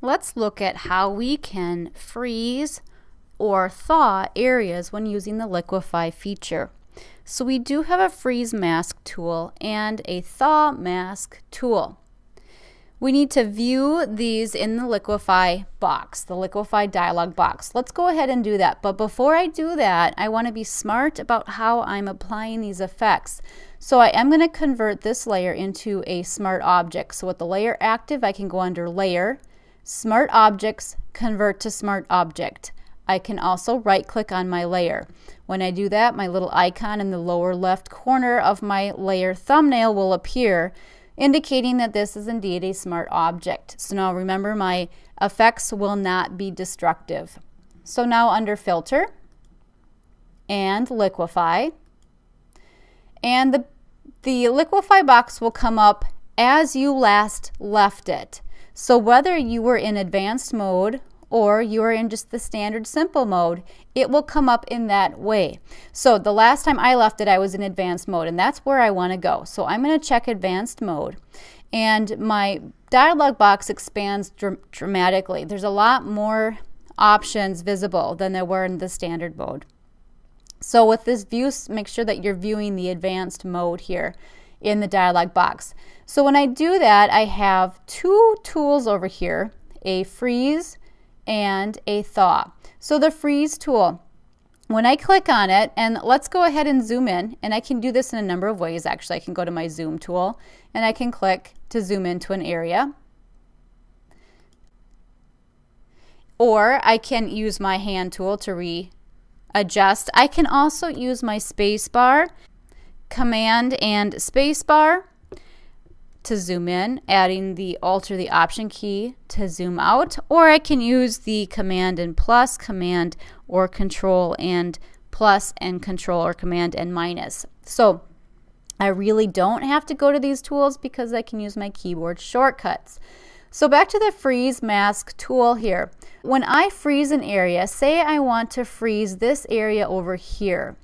Let's look at how we can freeze or thaw areas when using the Liquify feature. So we do have a freeze mask tool and a thaw mask tool. We need to view these in the Liquify box, the Liquify dialog box. Let's go ahead and do that. But before I do that, I want to be smart about how I'm applying these effects. So I am going to convert this layer into a smart object. So with the layer active, I can go under Layer, Smart Objects, Convert to Smart Object. I can also right click on my layer. When I do that, my little icon in the lower left corner of my layer thumbnail will appear, indicating that this is indeed a smart object. So now remember, my effects will not be destructive. So now under Filter and Liquify, and the Liquify box will come up as you last left it. So whether you were in advanced mode or you are in just the standard simple mode, it will come up in that way. So the last time I left it, I was in advanced mode, and that's where I want to go. So I'm going to check advanced mode, and my dialog box expands dramatically. There's a lot more options visible than there were in the standard mode. So with this view, make sure that you're viewing the advanced mode here in the dialog box. So when I do that, I have two tools over here, a freeze and a thaw. So the freeze tool, when I click on it, and let's go ahead and zoom in, and I can do this in a number of ways actually. I can go to my zoom tool and I can click to zoom into an area. Or I can use my hand tool to readjust. I can also use my space bar, Command and space bar to zoom in, adding the Alt or the Option key to zoom out, or I can use the Command and plus, Command or Control and plus, and Control or Command and minus. So I really don't have to go to these tools because I can use my keyboard shortcuts. So back to the freeze mask tool here. When I freeze an area, say I want to freeze this area over here,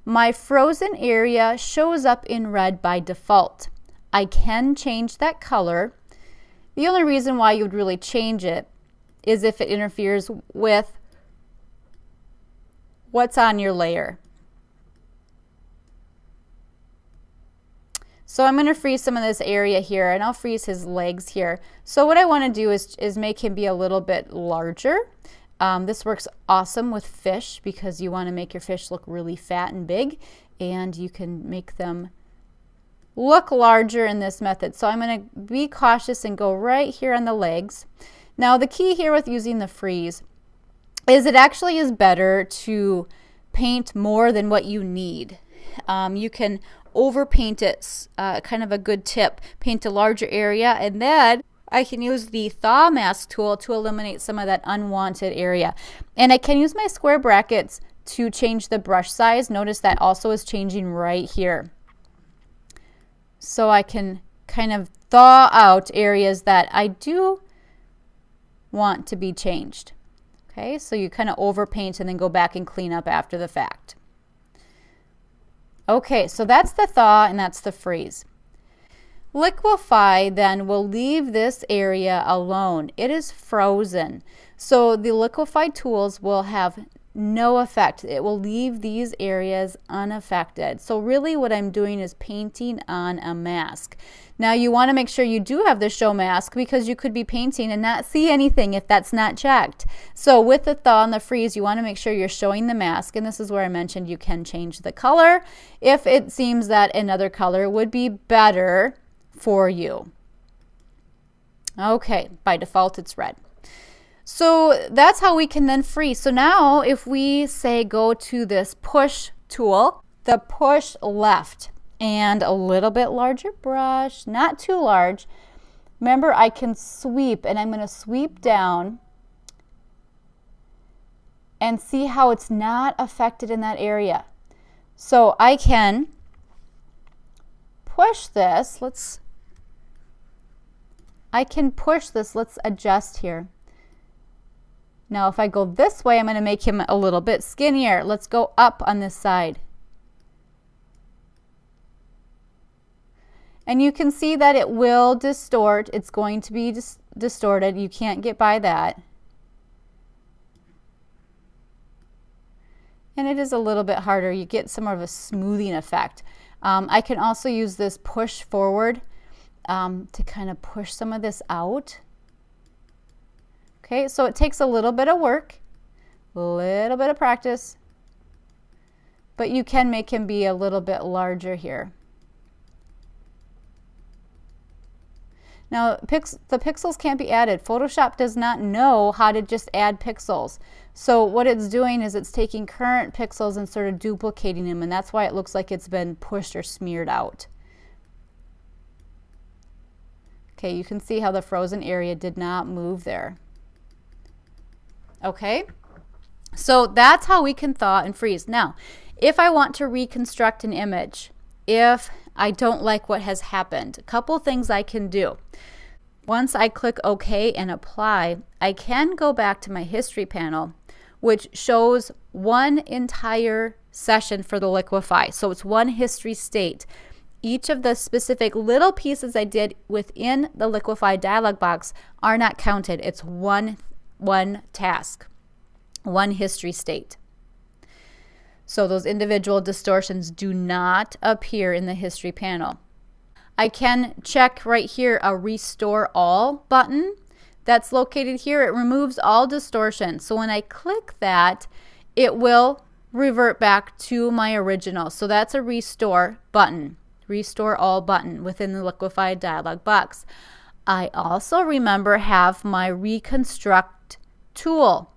my frozen area shows up in red by default. I can change that color. The only reason why you would really change it is if it interferes with what's on your layer. So I'm going to freeze some of this area here, and I'll freeze his legs here. So what I want to do is make him be a little bit larger. This works awesome with fish because you want to make your fish look really fat and big, and you can make them look larger in this method. So I'm going to be cautious and go right here on the legs. Now the key here with using the freeze is it actually is better to paint more than what you need. You can overpaint it, kind of a good tip. Paint a larger area, and then I can use the thaw mask tool to eliminate some of that unwanted area. And I can use my square brackets to change the brush size. Notice that also is changing right here. So I can kind of thaw out areas that I do want to be changed. Okay, so you kind of overpaint and then go back and clean up after the fact. Okay, so that's the thaw and that's the freeze. Liquify then will leave this area alone. It is frozen. So the Liquify tools will have no effect. It will leave these areas unaffected. So really what I'm doing is painting on a mask. Now you want to make sure you do have the show mask because you could be painting and not see anything if that's not checked. So with the thaw and the freeze, you want to make sure you're showing the mask, and this is where I mentioned you can change the color if it seems that another color would be better for you. Okay, by default it's red. So that's how we can then freeze. So now if we say go to this push tool, the push left, and a little bit larger brush, not too large. Remember, I can sweep, and I'm going to sweep down and see how it's not affected in that area. So I can push this. I can push this. Let's adjust here. Now if I go this way, I'm going to make him a little bit skinnier. Let's go up on this side. And you can see that it will distort. It's going to be distorted. You can't get by that. And it is a little bit harder. You get some of a smoothing effect. I can also use this push forward to kind of push some of this out. Okay, so it takes a little bit of work, a little bit of practice, but you can make him be a little bit larger here. Now, the pixels can't be added. Photoshop does not know how to just add pixels. So what it's doing is it's taking current pixels and sort of duplicating them, and that's why it looks like it's been pushed or smeared out. Okay, you can see how the frozen area did not move there. Okay, so that's how we can thaw and freeze. Now, if I want to reconstruct an image, if I don't like what has happened, a couple things I can do. Once I click OK and apply, I can go back to my history panel, which shows one entire session for the Liquify. So it's one history state. Each of the specific little pieces I did within the Liquify dialog box are not counted. It's one task, one history state. So those individual distortions do not appear in the history panel. I can check right here a Restore All button that's located here. It removes all distortion. So when I click that, it will revert back to my original. So that's a Restore button, Restore All button within the Liquify dialog box. I also have my Reconstruct tool.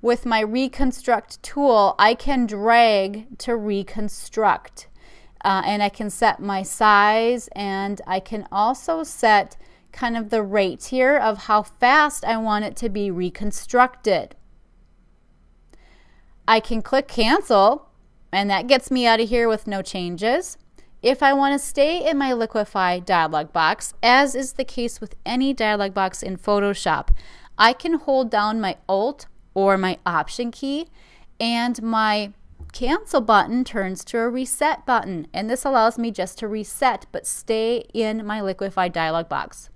With my Reconstruct tool, I can drag to reconstruct. And I can set my size, and I can also set kind of the rate here of how fast I want it to be reconstructed. I can click cancel, and that gets me out of here with no changes. If I want to stay in my Liquify dialog box, as is the case with any dialog box in Photoshop, I can hold down my Alt or my Option key, and my cancel button turns to a reset button, and this allows me just to reset but stay in my Liquify dialog box.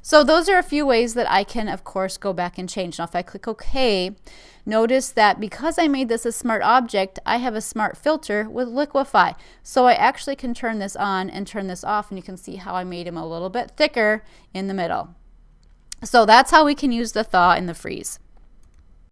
So those are a few ways that I can, of course, go back and change. Now if I click OK, notice that because I made this a smart object, I have a smart filter with Liquify. So I actually can turn this on and turn this off, and you can see how I made him a little bit thicker in the middle. So that's how we can use the thaw and the freeze.